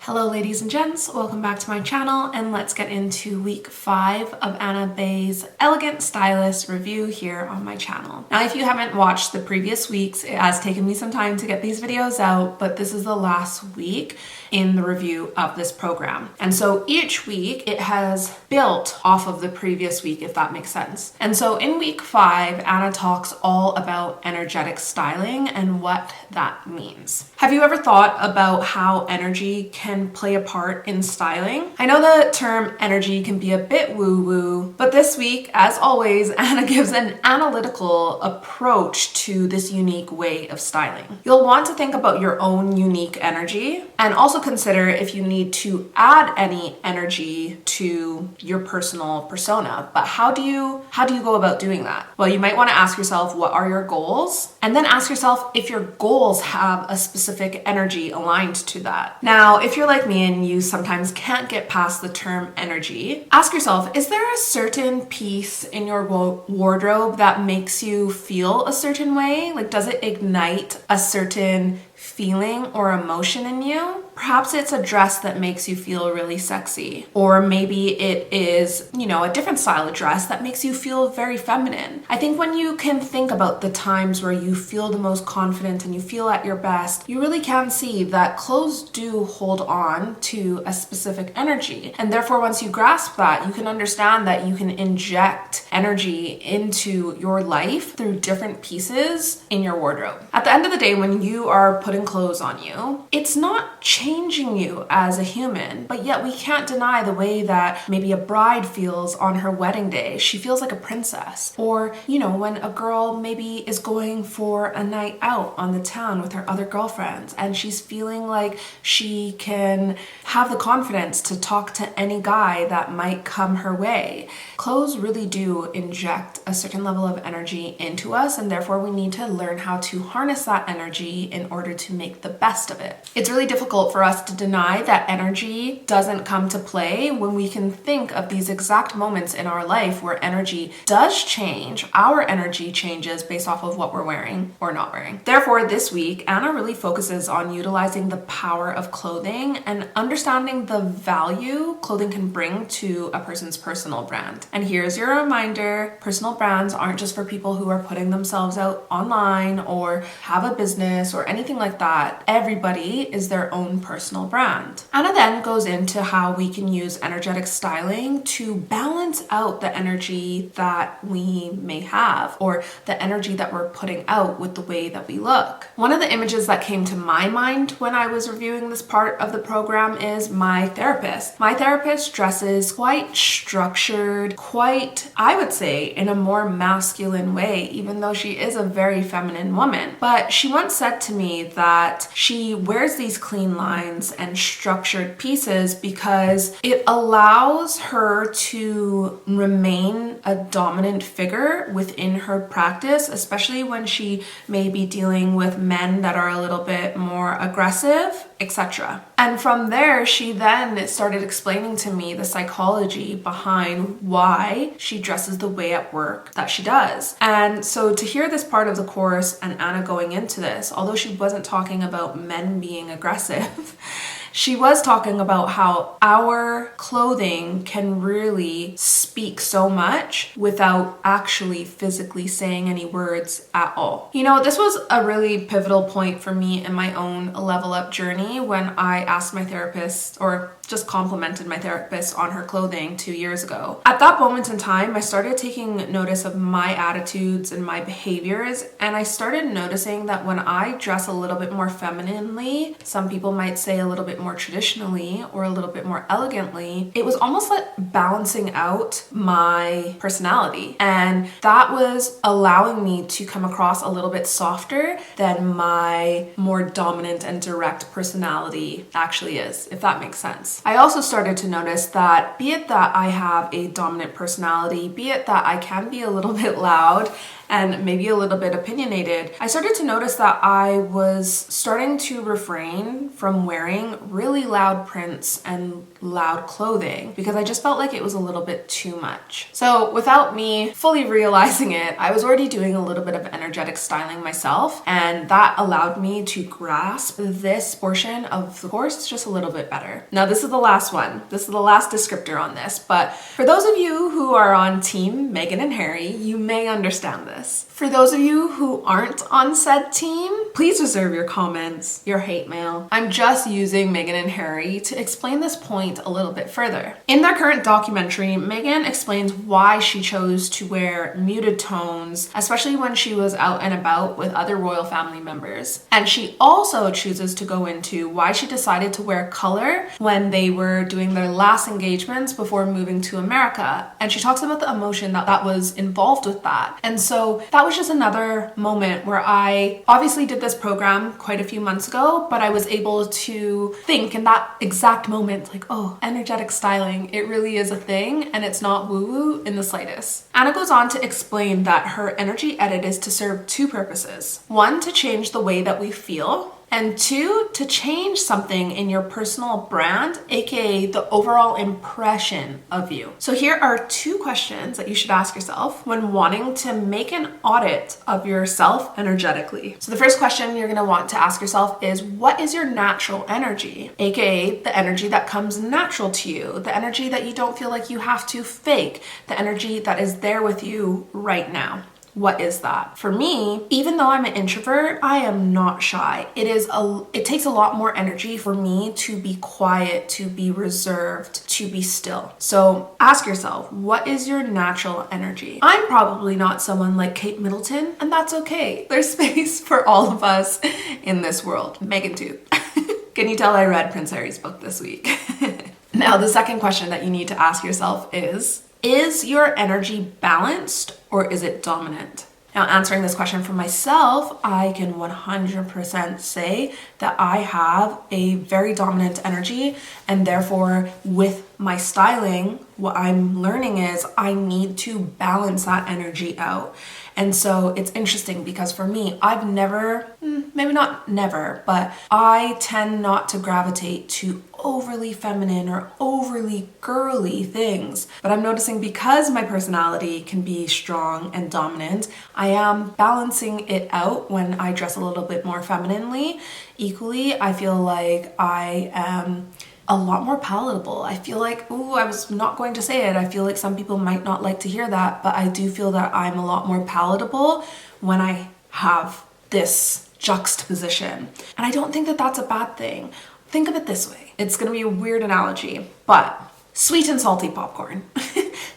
Hello ladies and gents, welcome back to my channel and let's get into week 5 of Anna Bay's Elegant Stylist review here on my channel. Now if you haven't watched the previous weeks, it has taken me some time to get these videos out, but this is the last week in the review of this program. And so each week it has built off of the previous week, if that makes sense. And so in week 5, Anna talks all about energetic styling and what that means. Have you ever thought about how energy can play a part in styling? I know the term energy can be a bit woo-woo, but this week, as always, Anna gives an analytical approach to this unique way of styling. You'll want to think about your own unique energy and also consider if you need to add any energy to your personal persona. But how do you go about doing that? Well, you might want to ask yourself, what are your goals? And then ask yourself if your goals have a specific energy aligned to that. Now, if you're like me and you sometimes can't get past the term energy, ask yourself, is there a certain piece in your wardrobe that makes you feel a certain way? Like, does it ignite a certain feeling or emotion in you? Perhaps it's a dress that makes you feel really sexy. Or maybe it is, a different style of dress that makes you feel very feminine. I think when you can think about the times where you feel the most confident and you feel at your best, you really can see that clothes do hold on to a specific energy. And therefore, once you grasp that, you can understand that you can inject energy into your life through different pieces in your wardrobe. At the end of the day, when you are putting clothes on you, it's not changing you as a human, but yet we can't deny the way that maybe a bride feels on her wedding day. She feels like a princess. Or, when a girl maybe is going for a night out on the town with her other girlfriends and she's feeling like she can have the confidence to talk to any guy that might come her way. Clothes really do inject a certain level of energy into us, and therefore we need to learn how to harness that energy in order to make the best of it. It's really difficult for us to deny that energy doesn't come to play when we can think of these exact moments in our life where energy does change. Our energy changes based off of what we're wearing or not wearing. Therefore, this week, Anna really focuses on utilizing the power of clothing and understanding the value clothing can bring to a person's personal brand. And here's your reminder, personal brands aren't just for people who are putting themselves out online or have a business or anything like that. Everybody is their own personal brand. Anna then goes into how we can use energetic styling to balance out the energy that we may have or the energy that we're putting out with the way that we look. One of the images that came to my mind when I was reviewing this part of the program is my therapist. My therapist dresses quite structured, quite, I would say, in a more masculine way, even though she is a very feminine woman. But she once said to me that she wears these clean lines and structured pieces because it allows her to remain a dominant figure within her practice, especially when she may be dealing with men that are a little bit more aggressive, etc. And from there, she then started explaining to me the psychology behind why she dresses the way at work that she does. And so to hear this part of the course and Anna going into this, although she wasn't talking about men being aggressive, she was talking about how our clothing can really speak so much without actually physically saying any words at all. This was a really pivotal point for me in my own level up journey when I asked my therapist, or just complimented my therapist on her clothing 2 years ago. At that moment in time, I started taking notice of my attitudes and my behaviors, and I started noticing that when I dress a little bit more femininely, some people might say a little bit more traditionally or a little bit more elegantly, it was almost like balancing out my personality. And that was allowing me to come across a little bit softer than my more dominant and direct personality actually is, if that makes sense. I also started to notice that, be it that I have a dominant personality, be it that I can be a little bit loud, and maybe a little bit opinionated, I started to notice that I was starting to refrain from wearing really loud prints and loud clothing because I just felt like it was a little bit too much. So without me fully realizing it, I was already doing a little bit of energetic styling myself, and that allowed me to grasp this portion of the course just a little bit better. Now, this is the last one. This is the last descriptor on this, but for those of you who are on team Meghan and Harry, you may understand this. For those of you who aren't on said team, please reserve your comments, your hate mail. I'm just using Meghan and Harry to explain this point a little bit further. In their current documentary, Meghan explains why she chose to wear muted tones, especially when she was out and about with other royal family members. And she also chooses to go into why she decided to wear color when they were doing their last engagements before moving to America. And she talks about the emotion that was involved with that. And so that was just another moment where I obviously did this program quite a few months ago, but I was able to think in that exact moment, like, oh, energetic styling, it really is a thing and it's not woo-woo in the slightest. Anna goes on to explain that her energy edit is to serve two purposes. One, to change the way that we feel, and two, to change something in your personal brand, aka the overall impression of you. So here are two questions that you should ask yourself when wanting to make an audit of yourself energetically. So the first question you're gonna want to ask yourself is, what is your natural energy? Aka the energy that comes natural to you, the energy that you don't feel like you have to fake, the energy that is there with you right now. What is that? For me, even though I'm an introvert, I am not shy. It takes a lot more energy for me to be quiet, to be reserved, to be still. So ask yourself, what is your natural energy? I'm probably not someone like Kate Middleton, and that's okay. There's space for all of us in this world. Meghan too. Can you tell I read Prince Harry's book this week? Now, the second question that you need to ask yourself is your energy balanced or is it dominant? Now, answering this question for myself, I can 100% say that I have a very dominant energy, and therefore with my styling, what I'm learning is I need to balance that energy out. And so it's interesting because for me, I've never, maybe not never, but I tend not to gravitate to overly feminine or overly girly things. But I'm noticing because my personality can be strong and dominant, I am balancing it out when I dress a little bit more femininely. Equally, I feel like I am a lot more palatable. I feel like, I was not going to say it. I feel like some people might not like to hear that, but I do feel that I'm a lot more palatable when I have this juxtaposition. And I don't think that that's a bad thing. Think of it this way. It's gonna be a weird analogy, but sweet and salty popcorn.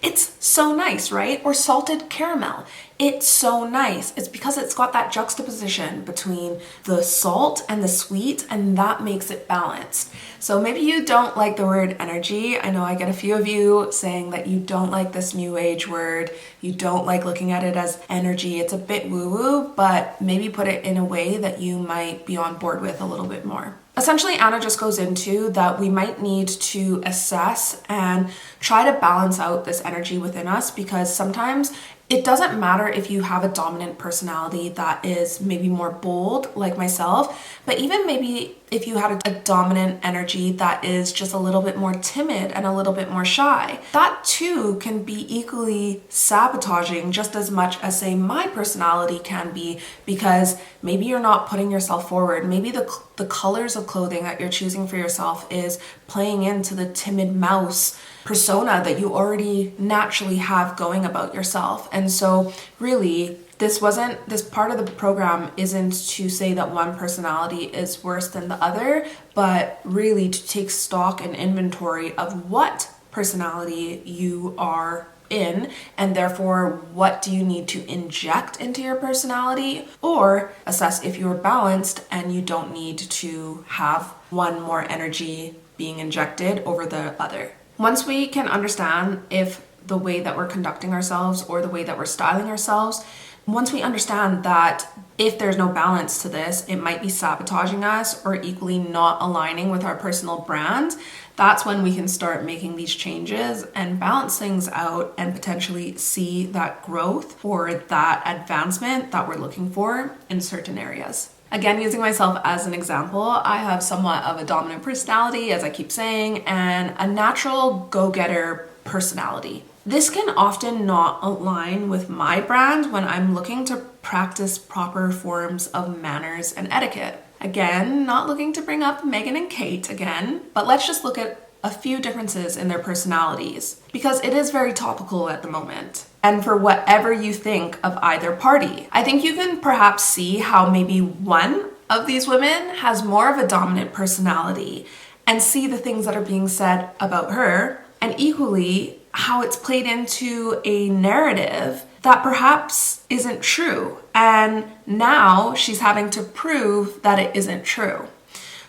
It's so nice, right? Or salted caramel. It's so nice. It's because it's got that juxtaposition between the salt and the sweet, and that makes it balanced. So maybe you don't like the word energy. I know I get a few of you saying that you don't like this new age word. You don't like looking at it as energy. It's a bit woo-woo, but maybe put it in a way that you might be on board with a little bit more. Essentially, Anna just goes into that we might need to assess and try to balance out this energy within us, because sometimes it doesn't matter if you have a dominant personality that is maybe more bold like myself, but even maybe if you had a dominant energy that is just a little bit more timid and a little bit more shy, that too can be equally sabotaging just as much as, say, my personality can be, because maybe you're not putting yourself forward. Maybe the colors of clothing that you're choosing for yourself is playing into the timid mouse persona that you already naturally have going about yourself. And so really, this part of the program isn't to say that one personality is worse than the other, but really to take stock and inventory of what personality you are in, and therefore what do you need to inject into your personality, or assess if you're balanced and you don't need to have one more energy being injected over the other. Once we can understand if the way that we're conducting ourselves or the way that we're styling ourselves once we understand that if there's no balance to this, it might be sabotaging us or equally not aligning with our personal brand, that's when we can start making these changes and balance things out and potentially see that growth or that advancement that we're looking for in certain areas. Again, using myself as an example, I have somewhat of a dominant personality, as I keep saying, and a natural go-getter personality. This can often not align with my brand when I'm looking to practice proper forms of manners and etiquette. Again, not looking to bring up Megan and Kate again, but let's just look at a few differences in their personalities because it is very topical at the moment. And for whatever you think of either party, I think you can perhaps see how maybe one of these women has more of a dominant personality and see the things that are being said about her, and equally how it's played into a narrative that perhaps isn't true. And now she's having to prove that it isn't true.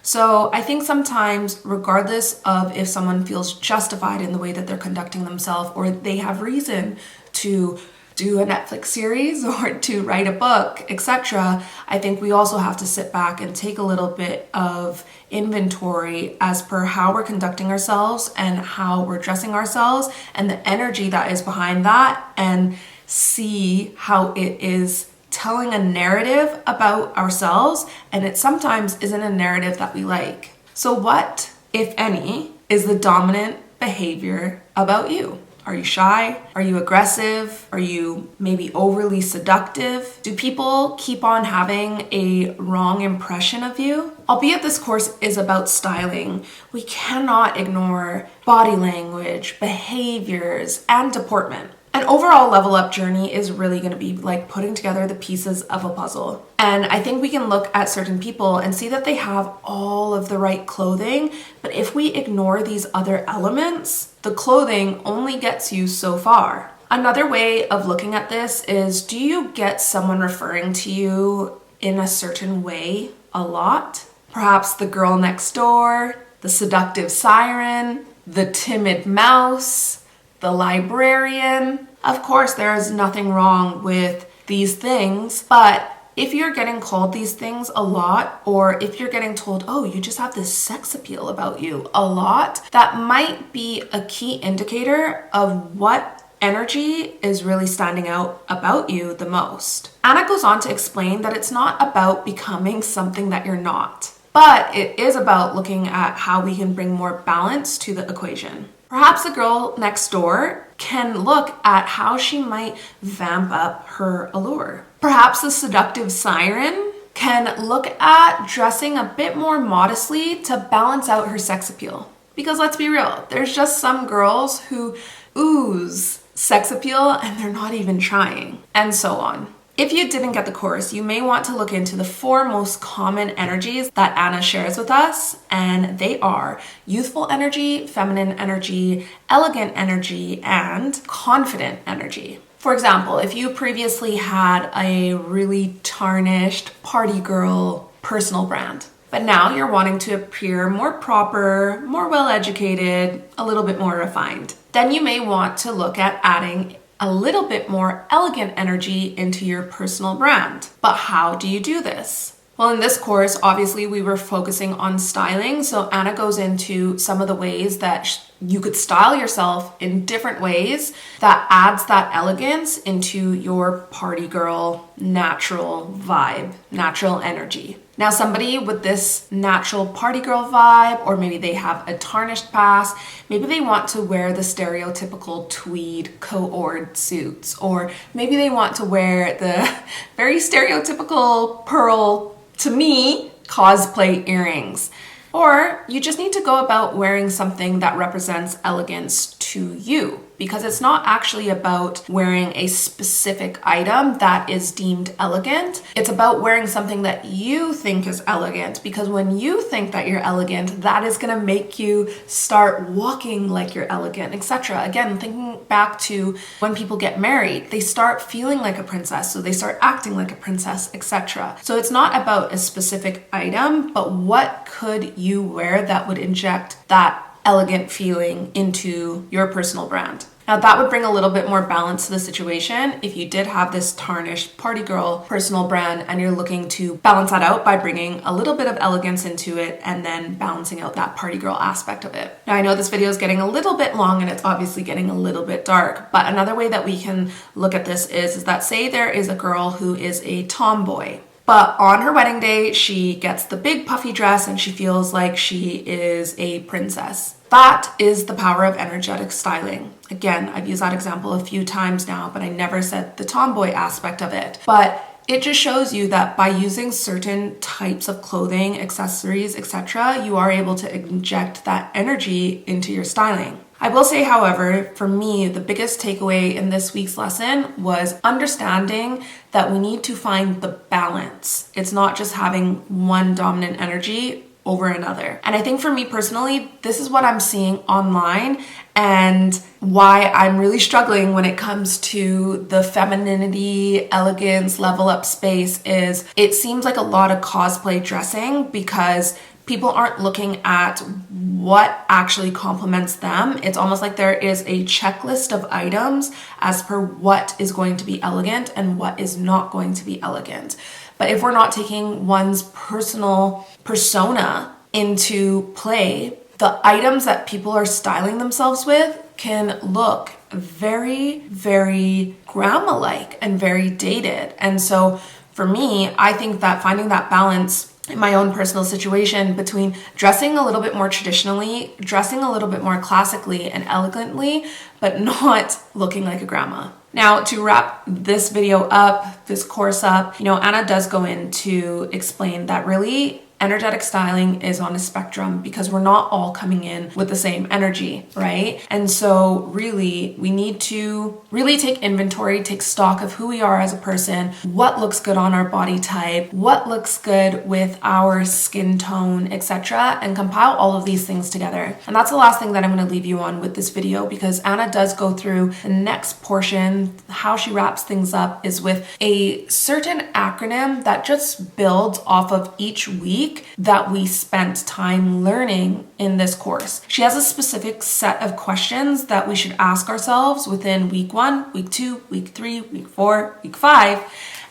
So I think sometimes, regardless of if someone feels justified in the way that they're conducting themselves or they have reason to do a Netflix series or to write a book, etc., I think we also have to sit back and take a little bit of inventory as per how we're conducting ourselves and how we're dressing ourselves and the energy that is behind that, and see how it is telling a narrative about ourselves, and it sometimes isn't a narrative that we like. So what, if any, is the dominant behavior about you? Are you shy? Are you aggressive? Are you maybe overly seductive? Do people keep on having a wrong impression of you? Albeit this course is about styling, we cannot ignore body language, behaviors, and deportment. An overall level up journey is really going to be like putting together the pieces of a puzzle. And I think we can look at certain people and see that they have all of the right clothing, but if we ignore these other elements, the clothing only gets you so far. Another way of looking at this is, do you get someone referring to you in a certain way a lot? Perhaps the girl next door, the seductive siren, the timid mouse, the librarian. Of course, there is nothing wrong with these things, but if you're getting called these things a lot, or if you're getting told, oh, you just have this sex appeal about you a lot, that might be a key indicator of what energy is really standing out about you the most. Anna goes on to explain that it's not about becoming something that you're not, but it is about looking at how we can bring more balance to the equation. Perhaps the girl next door can look at how she might vamp up her allure. Perhaps the seductive siren can look at dressing a bit more modestly to balance out her sex appeal. Because let's be real, there's just some girls who ooze sex appeal and they're not even trying, and so on. If you didn't get the course, you may want to look into the 4 most common energies that Anna shares with us, and they are youthful energy, feminine energy, elegant energy, and confident energy. For example, if you previously had a really tarnished party girl personal brand, but now you're wanting to appear more proper, more well-educated, a little bit more refined, then you may want to look at adding a little bit more elegant energy into your personal brand. But how do you do this? Well, in this course, obviously we were focusing on styling. So Anna goes into some of the ways that you could style yourself in different ways that adds that elegance into your party girl natural vibe, natural energy. Now, somebody with this natural party girl vibe, or maybe they have a tarnished past, maybe they want to wear the stereotypical tweed co-ord suits, or maybe they want to wear the very stereotypical pearl, to me, cosplay earrings. Or you just need to go about wearing something that represents elegance to you, because it's not actually about wearing a specific item that is deemed elegant. It's about wearing something that you think is elegant, because when you think that you're elegant, that is going to make you start walking like you're elegant, etc. Again, thinking back to when people get married, they start feeling like a princess, so they start acting like a princess, etc. So it's not about a specific item, but what could you wear that would inject that elegant feeling into your personal brand. Now that would bring a little bit more balance to the situation if you did have this tarnished party girl personal brand and you're looking to balance that out by bringing a little bit of elegance into it and then balancing out that party girl aspect of it. Now I know this video is getting a little bit long and it's obviously getting a little bit dark, but another way that we can look at this is that say there is a girl who is a tomboy, but on her wedding day, she gets the big puffy dress and she feels like she is a princess. That is the power of energetic styling. Again, I've used that example a few times now, but I never said the tomboy aspect of it. But it just shows you that by using certain types of clothing, accessories, etc., you are able to inject that energy into your styling. I will say, however, for me, the biggest takeaway in this week's lesson was understanding that we need to find the balance. It's not just having one dominant energy over another. And I think for me personally, this is what I'm seeing online and why I'm really struggling when it comes to the femininity, elegance, level up space is it seems like a lot of cosplay dressing because people aren't looking at what actually complements them. It's almost like there is a checklist of items as per what is going to be elegant and what is not going to be elegant. But if we're not taking one's personal persona into play, the items that people are styling themselves with can look very, very grandma-like and very dated. And so for me, I think that finding that balance in my own personal situation between dressing a little bit more traditionally, dressing a little bit more classically and elegantly, but not looking like a grandma. Now, to wrap this video up, this course up, Anna does go in to explain that really energetic styling is on a spectrum because we're not all coming in with the same energy, right? And so really, we need to really take inventory, take stock of who we are as a person, what looks good on our body type, what looks good with our skin tone, etc., and compile all of these things together. And that's the last thing that I'm going to leave you on with this video because Anna does go through the next portion. How she wraps things up is with a certain acronym that just builds off of each week that we spent time learning in this course. She has a specific set of questions that we should ask ourselves within week 1, week 2, week 3, week 4, week 5.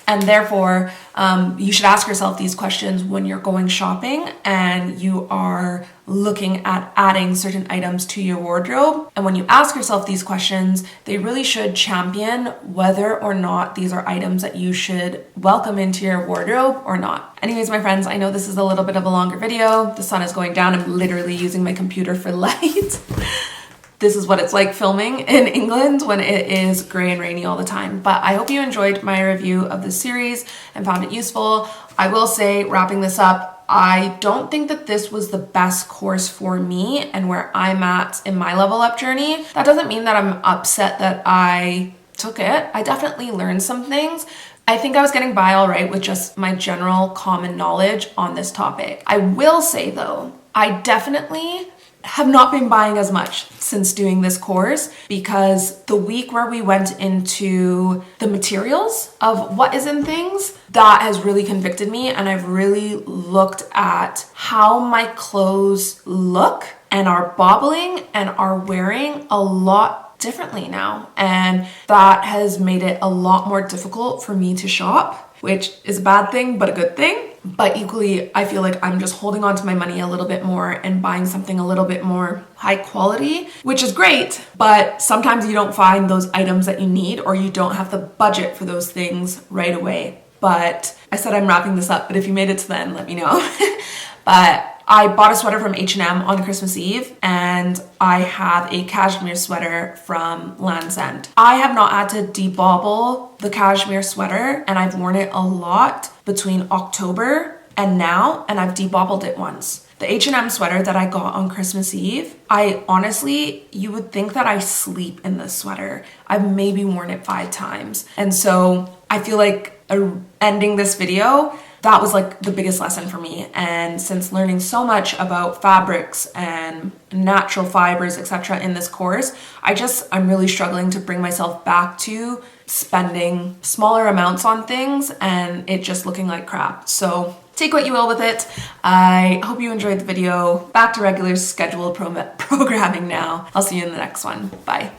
And therefore, you should ask yourself these questions when you're going shopping and you are looking at adding certain items to your wardrobe. And when you ask yourself these questions, they really should champion whether or not these are items that you should welcome into your wardrobe or not. Anyways, my friends, I know this is a little bit of a longer video. The sun is going down. I'm literally using my computer for light. This is what it's like filming in England when it is gray and rainy all the time. But I hope you enjoyed my review of this series and found it useful. I will say, wrapping this up, I don't think that this was the best course for me and where I'm at in my level up journey. That doesn't mean that I'm upset that I took it. I definitely learned some things. I think I was getting by all right with just my general common knowledge on this topic. I will say though, I definitely have not been buying as much since doing this course because the week where we went into the materials of what is in things, that has really convicted me, and I've really looked at how my clothes look and are bobbling and are wearing a lot differently now, and that has made it a lot more difficult for me to shop, which is a bad thing but a good thing. But equally, I feel like I'm just holding on to my money a little bit more and buying something a little bit more high quality, which is great, but sometimes you don't find those items that you need or you don't have the budget for those things right away. But I said I'm wrapping this up, but if you made it to the end, let me know. But I bought a sweater from H&M on Christmas Eve, and I have a cashmere sweater from Land's End. I have not had to debobble the cashmere sweater, and I've worn it a lot between October and now, and I've debobbled it once. The H&M sweater that I got on Christmas Eve, I honestly, you would think that I sleep in this sweater. I've maybe worn it 5 times. And so I feel like ending this video, that was like the biggest lesson for me. And since learning so much about fabrics and natural fibers, etc. in this course, I'm really struggling to bring myself back to spending smaller amounts on things and it just looking like crap. So take what you will with it. I hope you enjoyed the video. Back to regular scheduled programming now. I'll see you in the next one. Bye.